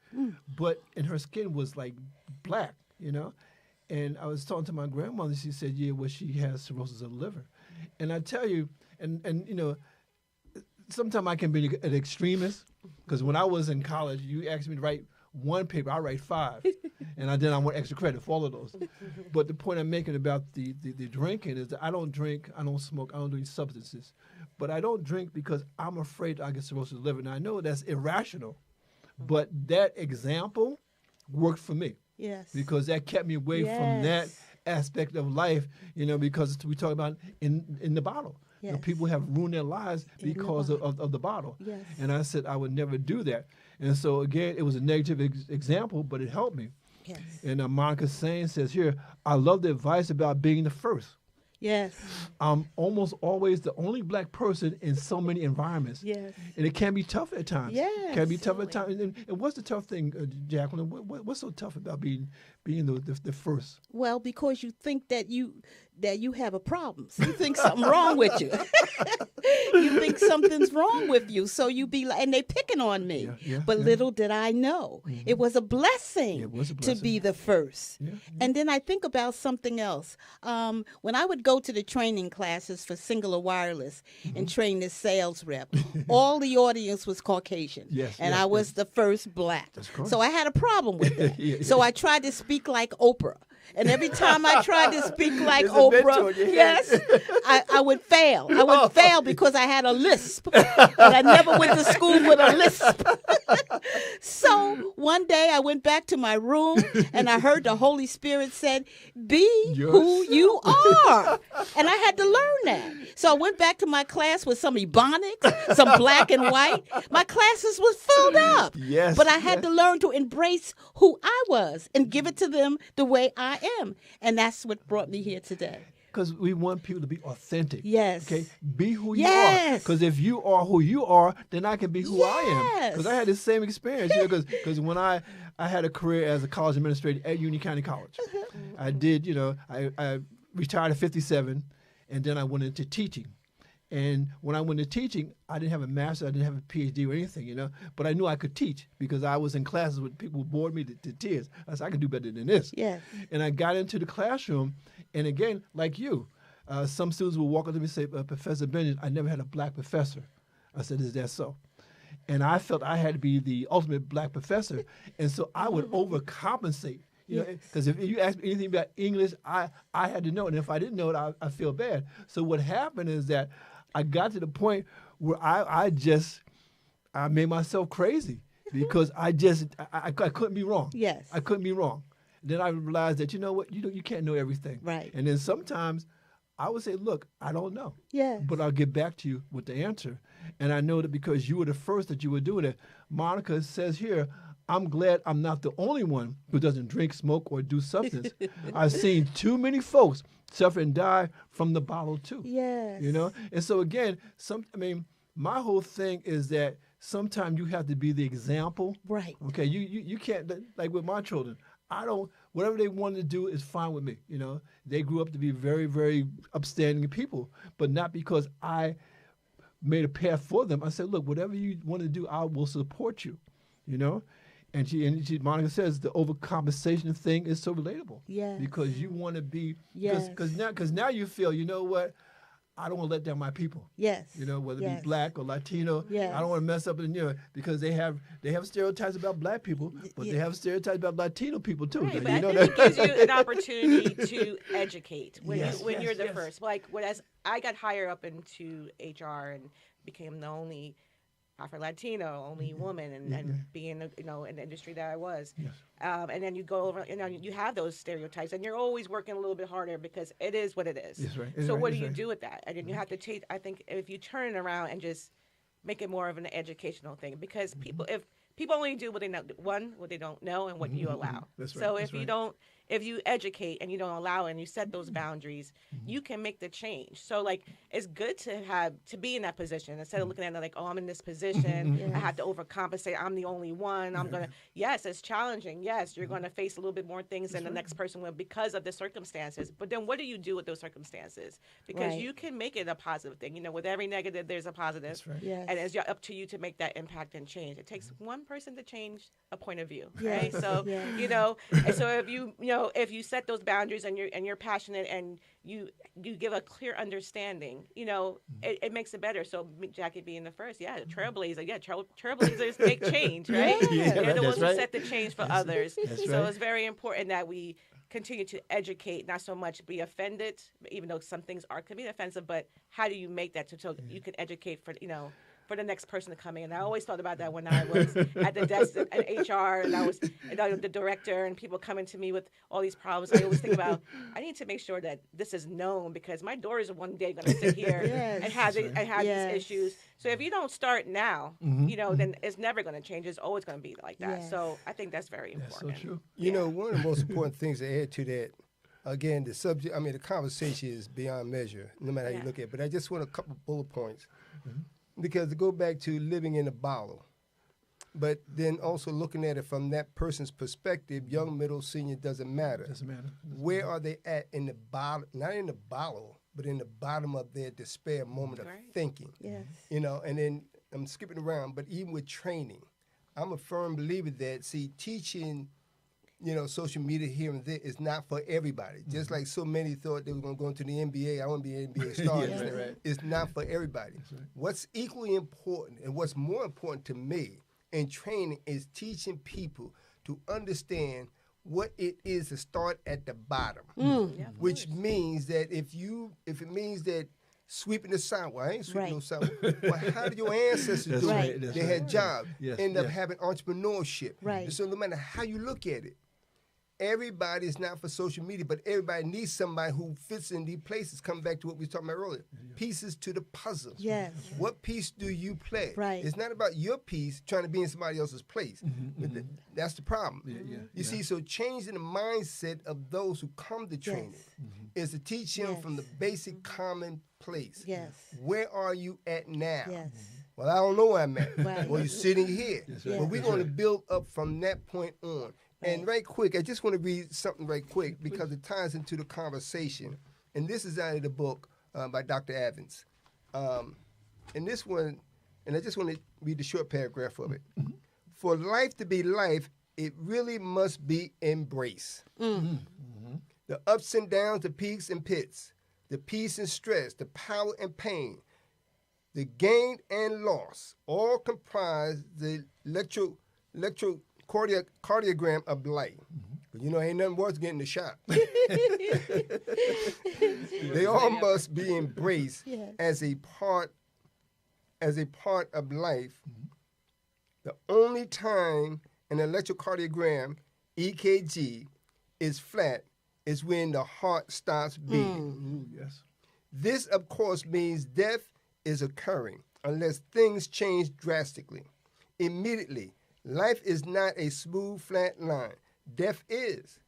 and her skin was like black, And I was talking to my grandmother. She said, yeah, well, she has cirrhosis of the liver. And I tell you, and you know, sometimes I can be an extremist, because when I was in college, you asked me to write one paper, I write 5. And then I want extra credit for all of those. But the point I'm making about the drinking is that I don't drink, I don't smoke, I don't do any substances. But I don't drink because I'm afraid I get cirrhosis of the liver. And I know that's irrational, but that example worked for me. Yes. Because that kept me away from that aspect of life, you know, because we talk about in the bottle. You know, Yes. people have ruined their lives because of the bottle. Yes. And I said I would never do that. And so, again, it was a negative example, but it helped me. Yes. And Monica Sain says here, I love the advice about being the first. Yes. I'm almost always the only black person in so many environments. Yes. And it can be tough at times. Yes, It can be tough at times. And what's the tough thing, Jacqueline? What's so tough about being the first? Well, because you think that you have a problem. So you think something wrong with you. You think something's wrong with you. So you be like, and they picking on me. But little did I know, it was a blessing, to be the first. And then I think about something else. When I would go to the training classes for Singular Wireless and train this sales rep, all the audience was Caucasian. And I was the first black. So I had a problem with that. So I tried to speak like Oprah. And every time I tried to speak like Oprah, I would fail. I would fail because I had a lisp. And I never went to school with a lisp. So one day I went back to my room and I heard the Holy Spirit said, be who you are. And I had to learn that. So I went back to my class with some Ebonics, some black and white. My classes was filled up. But I had to learn to embrace who I was and give it to them the way I am. And that's what brought me here today. Because we want people to be authentic. Yes. Okay? Be who you are. Because if you are who you are, then I can be who I am. Because I had the same experience. You know, because when I had a career as a college administrator at Union County College. I did, you know, I retired at 57, and then I went into teaching. And when I went into teaching, I didn't have a master's, I didn't have a PhD or anything, you know, but I knew I could teach because I was in classes with people who bored me to tears. I said, I can do better than this. And I got into the classroom, and again, like you, some students will walk up to me and say, Professor Benjamin, I never had a black professor. I said, is that so? And I felt I had to be the ultimate black professor, and so I would overcompensate. You know, because if you ask me anything about English, I had to know it. And if I didn't know it, I feel bad. So what happened is that I got to the point where I made myself crazy because I couldn't be wrong. I couldn't be wrong. Then I realized that, you know what, you can't know everything. And then sometimes I would say, look, I don't know. But I'll get back to you with the answer. And I know that because you were the first that you were doing it. Monica says here, I'm glad I'm not the only one who doesn't drink, smoke, or do substance. I've seen too many folks suffer and die from the bottle too. You know? And so again, my whole thing is that sometimes you have to be the example. Okay, you can't, like with my children, whatever they want to do is fine with me. You know, they grew up to be very, very upstanding people, but not because I made a path for them. I said, look, whatever you want to do, I will support you, you know? And Monica says the overcompensation thing is so relatable. Because you want to be, because now you feel, you know what, I don't want to let down my people. You know, whether it be black or Latino. I don't want to mess up in, you know, because they have stereotypes about black people, but they have stereotypes about Latino people too. Right, But I think it gives you an opportunity to educate when you're the first. Like, as I got higher up into HR and became the only Afro-Latino, only woman, and being, you know, in the industry that I was. And then you go over, you know, you have those stereotypes, and you're always working a little bit harder because it is what it is. So what do you do with that? And then you have to take, I think, if you turn it around and just make it more of an educational thing, because people only do what they know, what they don't know, and what you allow. So if you educate and you don't allow and you set those boundaries, you can make the change. So like, it's good to be in that position instead of looking at it like, oh, I'm in this position, I have to overcompensate, I'm the only one, yes, it's challenging. Yes, you're going to face a little bit more things than the next person will because of the circumstances. But then what do you do with those circumstances? Because you can make it a positive thing. You know, with every negative, there's a positive. And it's up to you to make that impact and change. It takes one person to change a point of view, right? So, you know, and so if you So if you set those boundaries and you're passionate and you give a clear understanding, it makes it better. So Jackie being the first, trailblazer, trailblazers make change, right? Yeah. They're the ones That's right. who set the change for others. So right. it's very important that we continue to educate, not so much be offended, even though some things can be offensive, but how do you make that so you can educate for the next person to come in? And I always thought about that when I was at the desk at HR and I was the director and people coming to me with all these problems. I always think about, I need to make sure that this is known because my daughters are one day going to sit here Yes. and have Yes. these issues. So if you don't start now, then it's never going to change. It's always going to be like that. Yes. So I think that's very That's so important. true. You know, one of the most important things to add to that, again, the conversation is beyond measure, no matter how you Yeah. look at it. But I just want a couple bullet points. Because to go back to living in a bottle, but then also looking at it from that person's perspective, young, middle, senior, doesn't matter. Doesn't matter. Where are they at in the bottle, not in the bottle, but in the bottom of their despair moment of Right. thinking. Yes. And then I'm skipping around, but even with training, I'm a firm believer that, teaching, social media here and there is not for everybody. Just like so many thought they were going to go into the NBA. I want to be an NBA star. Yeah, right. It's not for everybody. right. What's equally important and what's more important to me in training is teaching people to understand what it is to start at the bottom, Yeah, of which course. means that if it means that sweeping the sidewalk, I ain't sweeping no Right. sidewalk. Well, how did your ancestors That's do right, it? that's They right. had jobs, Yes, end up yes. having entrepreneurship. Right. So no matter how you look at it, everybody is not for social media, but everybody needs somebody who fits in these places. Come back to what we were talking about earlier. Pieces to the puzzle. Yes. What piece do you play? Right. It's not about your piece trying to be in somebody else's place. But that's the problem. You see, so changing the mindset of those who come to training is to teach them Yes. from the basic common place. Yes. Where are you at now? Yes. Well, I don't know where I'm at. Right. Well, you're sitting here. That's right. But we're That's going to build up from that point on. And right quick, I just want to read something right quick because it ties into the conversation. And this is out of the book by Dr. Evans. And this one, and I just want to read the short paragraph of it. For life to be life, it really must be embraced. The ups and downs, the peaks and pits, the peace and stress, the power and pain, the gain and loss, all comprise the electrocardiogram of life. Ain't nothing worse than getting the shot. They all must be embraced Yes. as a part of life. The only time an electrocardiogram, EKG, is flat is when the heart stops beating. Yes. This, of course, means death is occurring unless things change drastically. Immediately, life is not a smooth, flat line. Death is.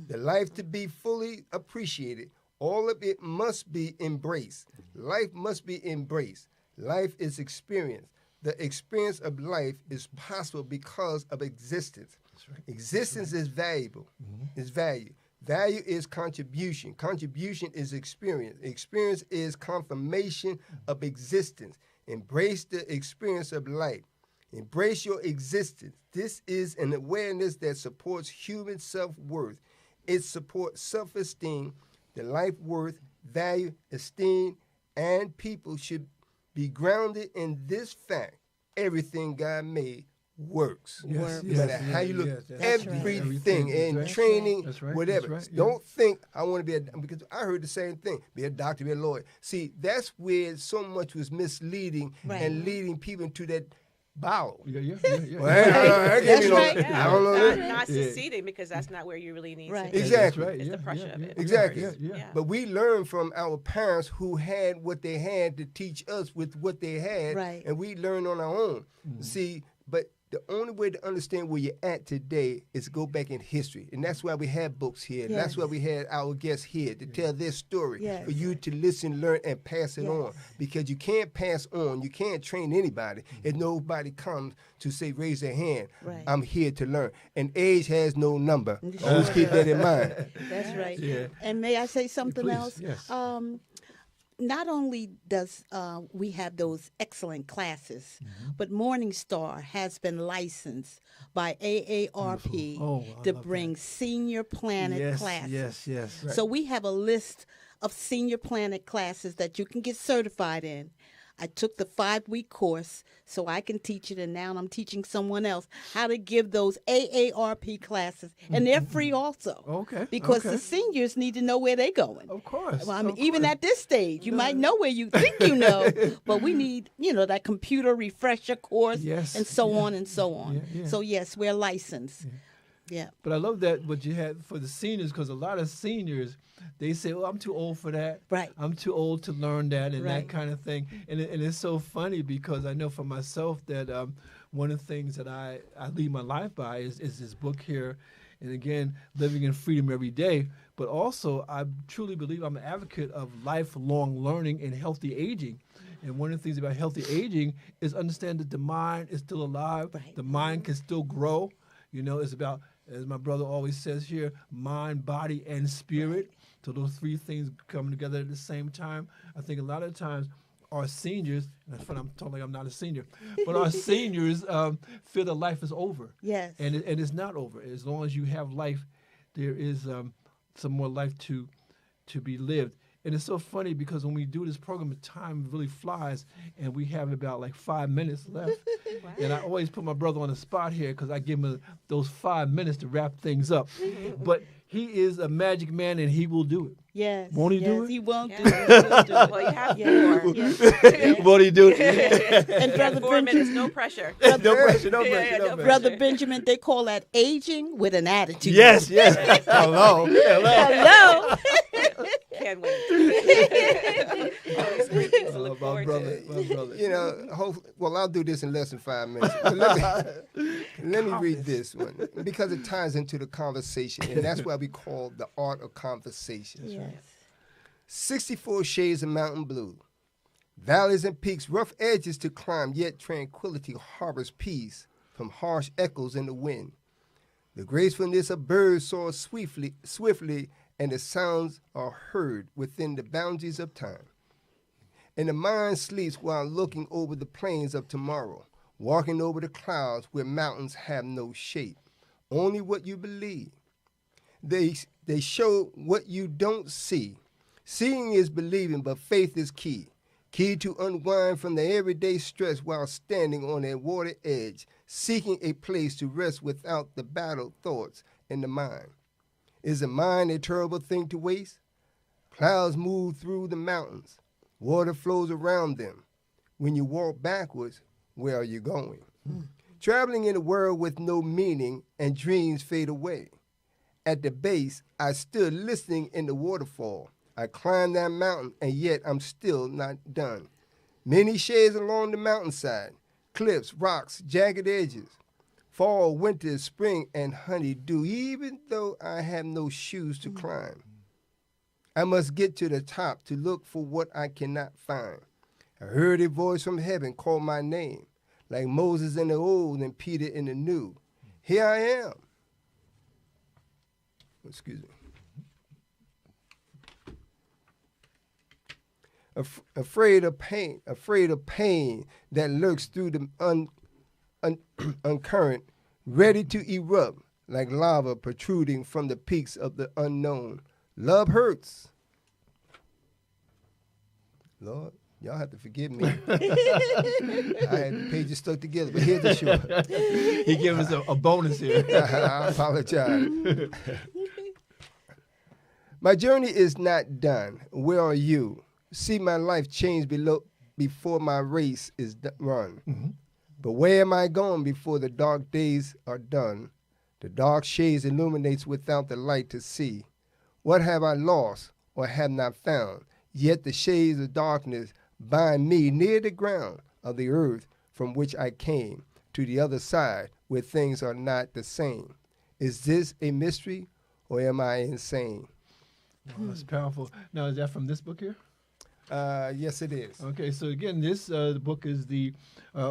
The life to be fully appreciated, all of it must be embraced. Life must be embraced. Life is experience. The experience of life is possible because of existence. That's right. Existence is valuable. Is value. Value is contribution. Contribution is experience. Experience is confirmation of existence. Embrace the experience of life. Embrace your existence. This is an awareness that supports human self-worth. It supports self-esteem, the life worth, value, esteem, and people should be grounded in this fact. Everything God made works. Yes, No matter how you look, That's right. everything in That's right. training, That's right. whatever. That's right. Yeah. Don't think I want to be because I heard the same thing. Be a doctor, be a lawyer. See, that's where so much was misleading Right. and leading people into that bottle. Yeah. Well, I can't That's be no- right. I don't know Not, that. not succeeding because that's not where you really need Right. to be. Exactly. That's right. It's the pressure of it. Exactly. Yeah. But we learned from our parents who had what they had to teach us with what they had, Right. and we learned on our own. See, but the only way to understand where you're at today is to go back in history, and that's why we have books here. And that's Yes. why we had our guests here to tell their story Yes. for you to listen, learn, and pass it Yes. on. Because you can't pass on, you can't train anybody if nobody comes to say, raise their hand. Right. I'm here to learn, and age has no number. Always keep that in mind. That's right. Yeah. And may I say something Please, else? yes. not only does we have those excellent classes, but Morningstar has been licensed by AARP Oh, I to love bring Senior Planet yes, classes. yes. So we have a list of Senior Planet classes that you can get certified in. I took the 5-week course so I can teach it, and now I'm teaching someone else how to give those AARP classes, and they're free also. Okay, Because okay. the seniors need to know where they're going. Of course. Well, I mean, of even course. at this stage, you might know where you think you know, but we need, that computer refresher course, Yes, and so yeah. on and so on. Yeah. So yes, we're licensed. Yeah. But I love that what you had for the seniors, because a lot of seniors, they say, "Oh, I'm too old for that. Right. I'm too old to learn that," and Right. that kind of thing. And it's so funny because I know for myself that one of the things that I lead my life by is this book here, and again, living in freedom every day. But also, I truly believe I'm an advocate of lifelong learning and healthy aging. And one of the things about healthy aging is understand that the mind is still alive. Right. The mind can still grow. It's about, as my brother always says here, mind, body, and spirit. So those three things come together at the same time. I think a lot of times our seniors, and that's funny, I'm talking like I'm not a senior, but our seniors feel that life is over. Yes. And it's not over. As long as you have life, there is some more life to be lived. And it's so funny because when we do this program, the time really flies, and we have about like 5 minutes left. And I always put my brother on the spot here because I give him those 5 minutes to wrap things up. But he is a magic man, and he will do it. Yes. Won't he do yes, it? He won't Yeah. do it. He will do it. Well, you have Yeah. 4. Yes. Won't he do it? And Brother 4 Benjamin, minutes, no pressure. No pressure, no Yeah, pressure, yeah, no no pressure. Brother Benjamin, they call that aging with an attitude. Yes. Hello. Hello. Can't wait. Always great things to look My forward brother, to. my brother. Well, I'll do this in less than 5 minutes. But let me read this one because it ties into the conversation, and that's why we call the art of conversation. Yes. 64 shades of mountain blue, valleys and peaks, rough edges to climb, yet tranquility harbors peace from harsh echoes in the wind. The gracefulness of birds soars swiftly, and the sounds are heard within the boundaries of time. And the mind sleeps while looking over the plains of tomorrow, walking over the clouds where mountains have no shape, only what you believe. They show what you don't see. Seeing is believing, but faith is key. Key to unwind from the everyday stress while standing on a water edge, seeking a place to rest without the battled thoughts in the mind. Is the mind a terrible thing to waste? Clouds move through the mountains. Water flows around them. When you walk backwards, where are you going? Traveling in a world with no meaning and dreams fade away. At the base, I stood listening in the waterfall. I climbed that mountain, and yet I'm still not done. Many shades along the mountainside, cliffs, rocks, jagged edges. Fall, winter, spring, and honeydew, even though I have no shoes to climb. I must get to the top to look for what I cannot find. I heard a voice from heaven call my name, like Moses in the old and Peter in the new. Here I am. Excuse me. Afraid of pain that lurks through the uncurrent, ready to erupt like lava protruding from the peaks of the unknown. Love hurts. Lord, y'all have to forgive me. I had the pages stuck together, but here's the short. He gave us a bonus here. I apologize. My journey is not done. Where are you? See my life change before my race is run. Mm-hmm. But where am I going before the dark days are done? The dark shades illuminates without the light to see. What have I lost or have not found? Yet the shades of darkness bind me near the ground of the earth from which I came, to the other side where things are not the same. Is this a mystery or am I insane? Wow, that's powerful. Now, is that from this book here? Yes, it is. Okay, so again, this the book is the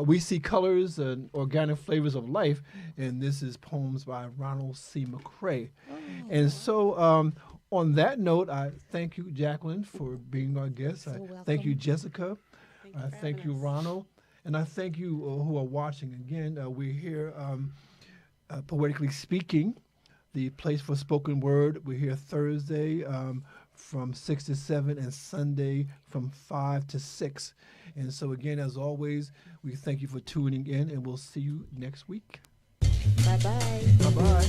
We See Colors and Organic Flavors of Life, and this is poems by Ronald C. McCrae. And so On that note, I thank you, Jacqueline, for being our guest. So I welcome. thank you, Jessica. Thank you I for thank having you, us. Ronald. And I thank you who are watching. Again, we're here Poetically Speaking, the place for spoken word. We're here Thursday from 6 to 7 and Sunday from 5 to 6. And so, again, as always, we thank you for tuning in, and we'll see you next week. Bye-bye. Bye-bye.